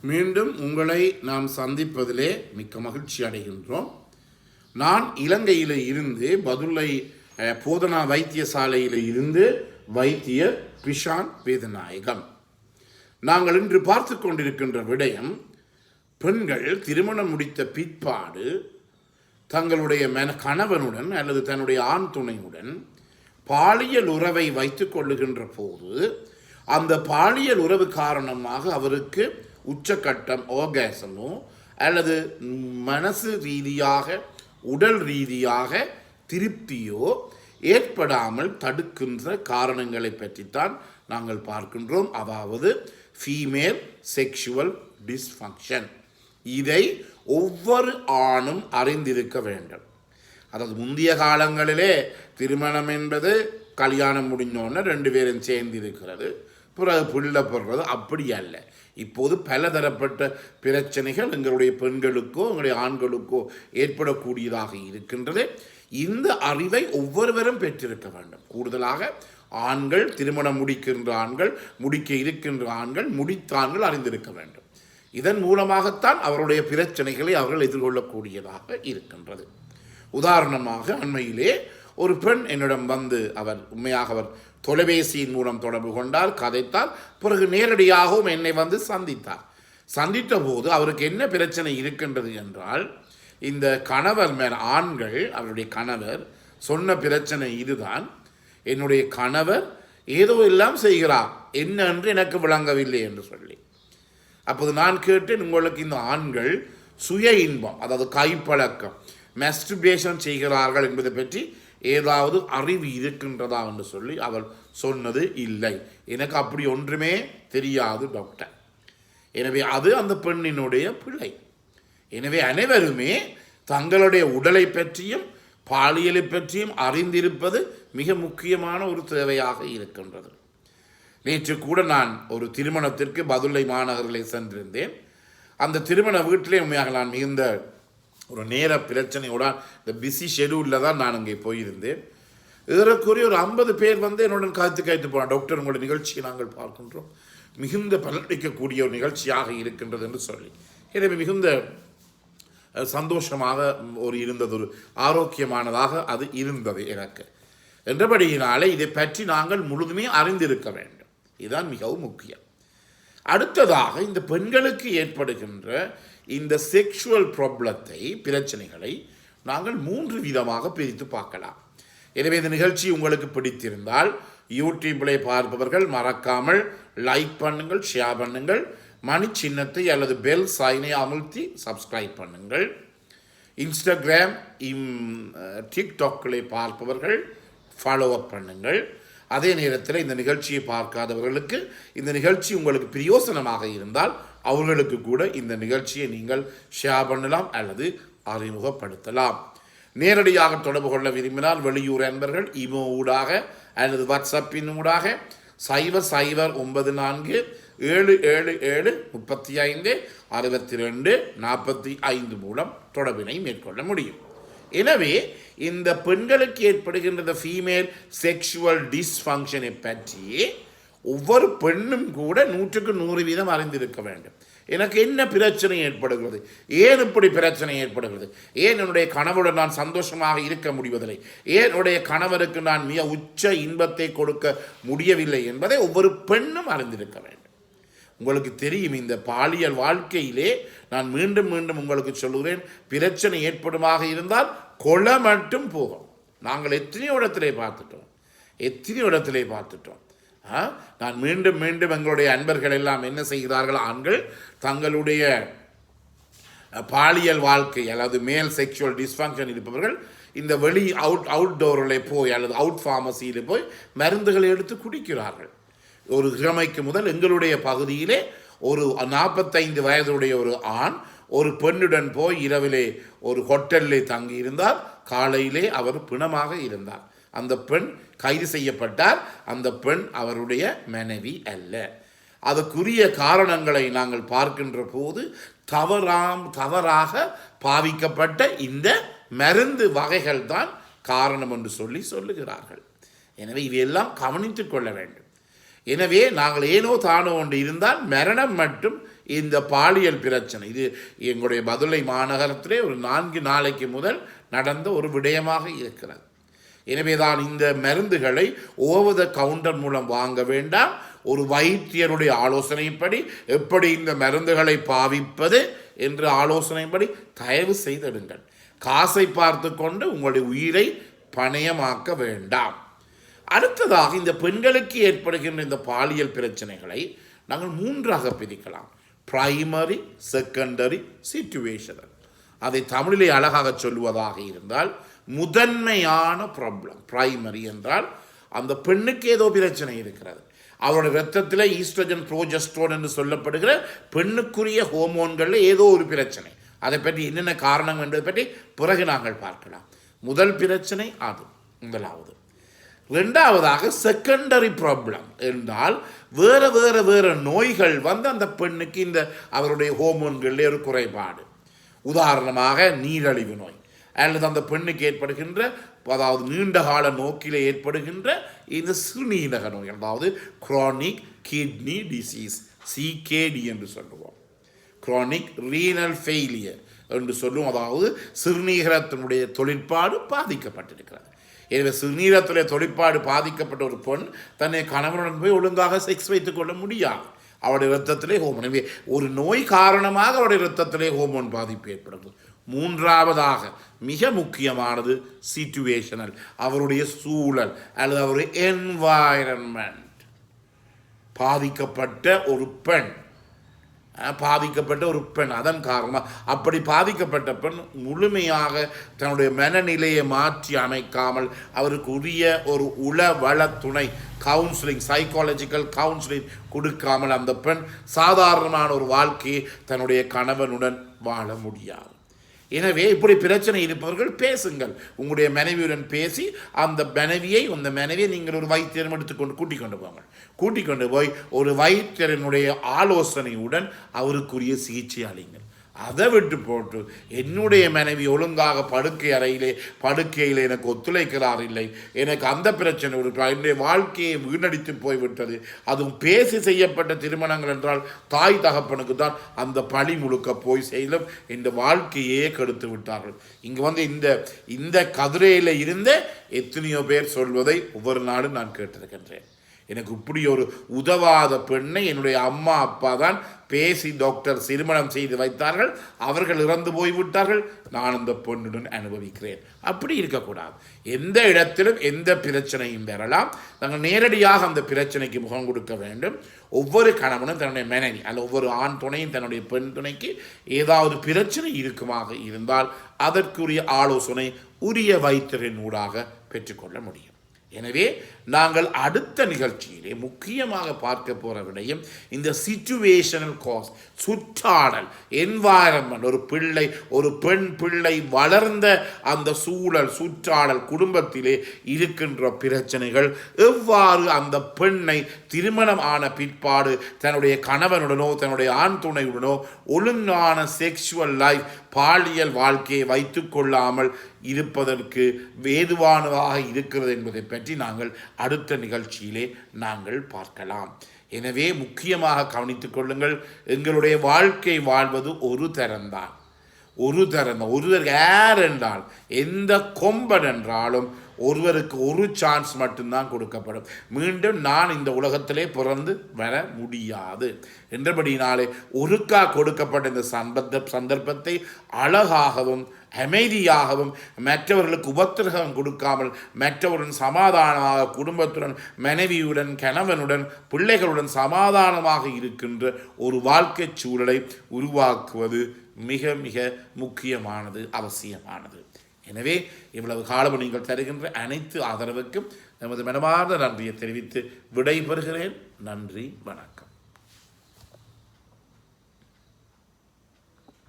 மீண்டும் உங்களை நாம் சந்திப்பதிலே மிக்க மகிழ்ச்சி அடைகின்றோம். நான் இலங்கையில் இருந்து பதுளை போதனா வைத்தியசாலையில் இருந்து வைத்தியர் பிஷான் வேதநாயகம். நாங்கள் இன்று பார்த்து கொண்டிருக்கின்ற விடயம், பெண்கள் திருமணம் முடித்த பிற்பாடு தங்களுடைய கணவனுடன் அல்லது தன்னுடைய ஆண் துணையுடன் பாலியல் உறவை வைத்துக் கொள்ளுகின்ற போது அந்த பாலியல் உறவு காரணமாக அவருக்கு உச்சக்கட்டம் ஆர்காசமோ அல்லது மனசு ரீதியாக உடல் ரீதியாக திருப்தியோ ஏற்படாமல் தடுக்கின்ற காரணங்களை பற்றித்தான் நாங்கள் பார்க்கின்றோம். அதாவது ஃபீமேல் செக்ஷுவல் டிஸ்ஃபங்க்ஷன். இதை ஒவ்வொரு ஆணும் அறிந்திருக்க வேண்டும். அதாவது முந்தைய காலங்களிலே திருமணம் என்பது கல்யாணம் முடிஞ்சோன்னு 2 பேரும் சேர்ந்து இருக்கிறது, பிறகு பிள்ளை போடுறது, அப்படி அல்ல. இப்போது பலதரப்பட்ட பிரச்சனைகள் எங்களுடைய பெண்களுக்கோ எங்களுடைய ஆண்களுக்கோ ஏற்படக்கூடியதாக இருக்கின்றது. இந்த அறிவை ஒவ்வொருவரும் பெற்றிருக்க வேண்டும். கூடுதலாக ஆண்கள், திருமணம் முடிக்கின்ற ஆண்கள், முடிக்க இருக்கின்ற ஆண்கள், முடித்த ஆண்கள் அறிந்திருக்க வேண்டும். இதன் மூலமாகத்தான் அவருடைய பிரச்சனைகளை அவர்கள் எதிர்கொள்ளக்கூடியதாக இருக்கின்றது. உதாரணமாக, அண்மையிலே ஒரு பெண் என்னிடம் வந்து அவர் தொலைபேசியின் மூலம் தொடர்பு கொண்டார், கதைத்தார். பிறகு நேரடியாகவும் என்னை வந்து சந்தித்தார். சந்தித்த போது அவருக்கு என்ன பிரச்சனை இருக்கின்றது என்றால், இந்த கணவர் ஆண்கள், அவருடைய கணவர் சொன்ன பிரச்சனை இதுதான்: என்னுடைய கணவர் ஏதோ எல்லாம் செய்கிறார், என்ன என்று எனக்கு விளங்கவில்லை என்று சொல்லி. அப்போது நான் கேட்டேன், உங்களுக்கு இந்த ஆண்கள் சுய இன்பம், அதாவது கைப்பழக்கம், மாஸ்டர்பேஷன் செய்கிறார்கள் என்பதை பற்றி ஏதாவது அறிவு இருக்கின்றதா என்று சொல்லி அவர் சொன்னது இல்லை. எனக்கு அப்படி ஒன்றுமே தெரியாது டாக்டர். எனவே அது அந்த பெண்ணினுடைய பிழை. எனவே அனைவருமே தங்களுடைய உடலை பற்றியும் பாலியலை பற்றியும் அறிந்திருப்பது மிக முக்கியமான ஒரு தேவையாக இருக்கின்றது. நேற்று கூட நான் ஒரு திருமணத்திற்கு பதுளை மாநகரில் சென்றிருந்தேன். அந்த திருமண வீட்டிலே உண்மையாக நான் மிகுந்த ஒரு நேர பிரச்சனையோட இந்த பிஸி ஷெடியூலில் தான் நான் அங்கே போயிருந்தேன். இதற்குரிய ஒரு 50 பேர் வந்து என்னுடன் கேட்டு போனான், டாக்டர் உங்களுடைய நிகழ்ச்சியை நாங்கள் பார்க்கின்றோம், மிகுந்த பலனளிக்கக்கூடிய ஒரு நிகழ்ச்சியாக இருக்கின்றது என்று சொல்லி. எனவே மிகுந்த சந்தோஷமாக இருந்தது, ஒரு ஆரோக்கியமானதாக அது இருந்தது எனக்கு. என்றபடியினாலே இதை பற்றி நாங்கள் முழுதுமே அறிந்திருக்க வேண்டும். இதுதான் மிகவும் முக்கியம். அடுத்ததாக, இந்த பெண்களுக்கு ஏற்படுகின்ற இந்த செக்ஷுவல் பிரச்சனைகளை நாங்கள் 3 விதமாக பிரித்து பார்க்கலாம். எனவே இந்த நிகழ்ச்சி உங்களுக்கு பிடித்திருந்தால் யூடியூப்பிலே பார்ப்பவர்கள் மறக்காமல் லைக் பண்ணுங்கள், ஷேர் பண்ணுங்கள், மணி சின்னத்தை அல்லது பெல் சைனை அமுழ்த்தி சப்ஸ்கிரைப் பண்ணுங்கள். இன்ஸ்டாகிராம், டிக்டாக்கிலே பார்ப்பவர்கள் ஃபாலோ அப் பண்ணுங்கள். அதே நேரத்தில் இந்த நிகழ்ச்சியை பார்க்காதவர்களுக்கு இந்த நிகழ்ச்சி உங்களுக்கு பிரயோசனமாக இருந்தால் அவர்களுக்கு கூட இந்த நிகழ்ச்சியை நீங்கள் ஷேர் பண்ணலாம் அல்லது அறிமுகப்படுத்தலாம். நேரடியாக தொடர்பு கொள்ள விரும்பினால் வெளியூர் அன்பர்கள் இமோ ஊடாக அல்லது வாட்ஸ்அப்பின் ஊடாக 009477756245 மூலம் தொடர்பினை மேற்கொள்ள முடியும். எனவே இந்த பெண்களுக்கு ஏற்படுகின்ற ஃபீமேல் செக்ஷுவல் டிஸ்ஃபங்க்ஷனை பற்றி ஒவ்வொரு பெண்ணும் கூட 100% அறிந்திருக்க வேண்டும். எனக்கு என்ன பிரச்சனை ஏற்படுகிறது, ஏன் இப்படி பிரச்சனை ஏற்படுகிறது, ஏன் என்னுடைய கணவருடன் நான் சந்தோஷமாக இருக்க முடிவதில்லை, ஏன் என்னுடைய கணவருக்கு நான் மிக உச்ச இன்பத்தை கொடுக்க முடியவில்லை என்பதை ஒவ்வொரு பெண்ணும் அறிந்திருக்க வேண்டும். உங்களுக்கு தெரியும், இந்த பாலியல் வாழ்க்கையிலே நான் மீண்டும் மீண்டும் உங்களுக்கு சொல்லுகிறேன், பிரச்சனை ஏற்படுமாக இருந்தால் கொலை மட்டும் போகும். நாங்கள் எத்தனையோ இடத்திலே பார்த்துட்டோம். நான் மீண்டும் மீண்டும் எங்களுடைய அன்பர்கள் எல்லாம் என்ன செய்கிறார்கள், ஆண்கள் தங்களுடைய பாலியல் வாழ்க்கை அல்லது மேல் செக்ஷுவல் டிஸ்ஃபங்க்ஷன் இருப்பவர்கள் இந்த வெளி அவுட்டோரில் போய் அல்லது அவுட் ஃபார்மசியில் போய் மருந்துகளை எடுத்து குடிக்கிறார்கள். ஒரு கிழமைக்கு முதல் எங்களுடைய பகுதியிலே ஒரு 45 வயதுடைய ஒரு ஆண் ஒரு பெண்ணுடன் போய் இரவிலே ஒரு ஹோட்டலிலே தங்கியிருந்தார். காலையிலே அவர் பிணமாக இருந்தார். அந்த பெண் கைது செய்யப்பட்டார். அந்த பெண் அவருடைய மனைவி அல்ல. அதுக்குரிய காரணங்களை நாங்கள் பார்க்கின்ற போது தவறாக பாவிக்கப்பட்ட இந்த மருந்து வகைகள் தான் காரணம் என்று சொல்லுகிறார்கள். எனவே இவையெல்லாம் கவனித்துக் கொள்ள வேண்டும். எனவே நாங்கள் ஏனோ தானோ ஒன்று இருந்தால் மரணம் மற்றும் இந்த பாலியல் பிரச்சனை இது எங்களுடைய பதுளை மாநகரத்திலே ஒரு 4 நாளைக்கு முதல் நடந்த ஒரு விடயமாக இருக்கிறது. எனவே தான் இந்த மருந்துகளை ஓவர் த கவுண்டர் மூலம் வாங்க வேண்டாம். ஒரு வைத்தியருடைய ஆலோசனைப்படி எப்படி இந்த மருந்துகளை பாவிப்பது என்ற ஆலோசனைப்படி தயவு செய்திடுங்கள். காசை பார்த்து கொண்டு உங்களுடைய உயிரை பணயமாக்க வேண்டாம். அடுத்ததாக இந்த பெண்களுக்கு ஏற்படுகின்ற இந்த பாலியல் பிரச்சனைகளை நாங்கள் 3ஆக பிரிக்கலாம். Primary, secondary, situational. அதை தமிழிலே அழகாக சொல்லுவதாக இருந்தால் முதன்மையான ப்ராப்ளம் பிரைமரி என்றால் அந்த பெண்ணுக்கு ஏதோ பிரச்சனை இருக்கிறது. அவருடைய இரத்தத்தில் ஈஸ்ட்ரோஜன் ப்ரோஜெஸ்ட்ரோன் என்று சொல்லப்படுகிற பெண்ணுக்குரிய ஹோமோன்களில் ஏதோ ஒரு பிரச்சனை. அதை பற்றி என்னென்ன காரணம் என்பதை பற்றி பிறகு நாங்கள் பார்க்கலாம். முதல் பிரச்சனை அது முதலாவது. 2ஆவதாக செகண்டரி ப்ராப்ளம் என்றால் வேறு நோய்கள் வந்து அந்த பெண்ணுக்கு இந்த அவருடைய ஹோமோன்களில் ஒரு குறைபாடு. உதாரணமாக நீரிழிவு நோய் அல்லது அந்த பெண்ணுக்கு ஏற்படுகின்ற அதாவது நீண்டகால நோக்கில் ஏற்படுகின்ற இந்த சிறுநீரக நோய், அதாவது குரானிக் கிட்னி டிசீஸ், சிகேடி என்று சொல்லுவோம். குரானிக் ரீனல் ஃபெயிலியர் என்று சொல்லுவோம். அதாவது சிறுநீரகத்தினுடைய தொழிற்பாடு பாதிக்கப்பட்டிருக்கிறது. எனவே சிறுநீரகத்துடைய தொழிற்பாடு பாதிக்கப்பட்ட ஒரு பெண் தன்னை கணவனுடன் போய் ஒழுங்காக செக்ஸ் வைத்துக் கொள்ள முடியாது. அவருடைய இரத்தத்திலே ஹோமோன். எனவே ஒரு நோய் காரணமாக அவருடைய இரத்தத்திலே ஹோமோன் பாதிப்பு ஏற்படுது. 3ஆவதாக மிக முக்கியமானது சிச்சுவேஷனல், அவருடைய சூழல் அல்லது அவருடைய என்வாயரன்மெண்ட். பாதிக்கப்பட்ட ஒரு பெண் அதன் காரணமாக அப்படி பாதிக்கப்பட்ட பெண் முழுமையாக தன்னுடைய மனநிலையை மாற்றி அமைக்காமல் அவருக்கு உரிய ஒரு உளவள துணை கவுன்சிலிங், சைக்காலஜிக்கல் கவுன்சிலிங் கொடுக்காமல் அந்த பெண் சாதாரணமான ஒரு வாழ்க்கையை தன்னுடைய கணவனுடன் வாழ முடியாது. எனவே இப்படி பிரச்சனை இருப்பவர்கள் பேசுங்கள். உங்களுடைய மனைவியுடன் பேசி அந்த மனைவியை நீங்கள் ஒரு வைத்தியரும் எடுத்துக்கொண்டு கூட்டிக் கொண்டு போய் ஒரு வைத்தியரினுடைய ஆலோசனையுடன் அவருக்குரிய சிகிச்சை அளிங்கள். அதை விட்டு போட்டு என்னுடைய மனைவி ஒழுங்காக படுக்கையில் எனக்கு ஒத்துழைக்கிறார் இல்லை, எனக்கு அந்த பிரச்சனை என்னுடைய வாழ்க்கையை வீணடித்து போய்விட்டது. அதுவும் பேசி செய்யப்பட்ட திருமணங்கள் என்றால் தாய் தகப்பனுக்கு தான் அந்த பழி முழுக்க போய் செய்யலும். இந்த வாழ்க்கையே கெடுத்து விட்டார்கள். இங்கே வந்து இந்த கதிரையில் இருந்த எத்தனையோ பேர் சொல்வதை ஒவ்வொரு நாளும் நான் கேட்டிருக்கின்றேன். எனக்கு இப்படி ஒரு உதவாத பெண்ணை என்னுடைய அம்மா அப்பா தான் பேசி டாக்டர் திருமணம் செய்து வைத்தார்கள், அவர்கள் இறந்து போய்விட்டார்கள், நான் அந்த பெண்ணுடன் அனுபவிக்கிறேன். அப்படி இருக்கக்கூடாது. எந்த இடத்திலும் எந்த பிரச்சனையும் வரலாம். நாங்கள் நேரடியாக அந்த பிரச்சனைக்கு முகம் கொடுக்க வேண்டும். ஒவ்வொரு கணவனும் தன்னுடைய மனைவி அல்ல ஒவ்வொரு ஆண் துணையும் தன்னுடைய பெண் துணைக்கு ஏதாவது பிரச்சனை இருக்குமாக இருந்தால் அதற்குரிய ஆலோசனை உரிய வைத்தியரின் ஊடாக பெற்றுக்கொள்ள முடியும். எனவே நாங்கள் அடுத்த நிகழ்ச்சியிலே முக்கியமாக பார்க்க போகிற விடயம் இந்த சிச்சுவேஷனல் காஸ், சுற்றாடல், என்வாயரன்மெண்ட். ஒரு பெண் பிள்ளை வளர்ந்த அந்த சூழல், சுற்றாடல், குடும்பத்திலே இருக்கின்ற பிரச்சனைகள் எவ்வாறு அந்த பெண்ணை திருமணம் ஆன பிற்பாடு தன்னுடைய கணவனுடனோ தன்னுடைய ஆண் துணையுடனோ ஒழுங்கான செக்ஷுவல் லைஃப், பாலியல் வாழ்க்கையை வைத்து கொள்ளாமல் இருப்பதற்கு வேதுவானதாக இருக்கிறது என்பதை பற்றி நாங்கள் அடுத்த நிகழ்ச்சியிலே நாங்கள் பார்க்கலாம். எனவே முக்கியமாக கவனித்துக் கொள்ளுங்கள். எங்களுடைய வாழ்க்கை வாழ்வது ஒரு தரம்தான். ஒருவர் யார் என்றால் எந்த கொம்பன் என்றாலும் ஒருவருக்கு ஒரு சான்ஸ் மட்டும்தான் கொடுக்கப்படும். மீண்டும் நான் இந்த உலகத்திலே பிறந்து வர முடியாது என்றபடினாலே ஒருக்கா கொடுக்கப்பட்ட இந்த சந்தர்ப்பத்தை அழகாகவும் அமைதியாகவும் மற்றவர்களுக்கு உபத்திரகம் கொடுக்காமல் மற்றவருடன் சமாதானமாக குடும்பத்துடன் மனைவியுடன் கணவனுடன் பிள்ளைகளுடன் சமாதானமாக இருக்கின்ற ஒரு வாழ்க்கை சூழலை உருவாக்குவது மிக மிக முக்கியமானது, அவசியமானது. எனவே இவ்வளவு காலம் நீங்கள் தருகின்ற அனைத்து ஆதரவுக்கும் நமது மனமார்ந்த நன்றியை தெரிவித்து விடைபெறுகிறேன். நன்றி, வணக்கம்.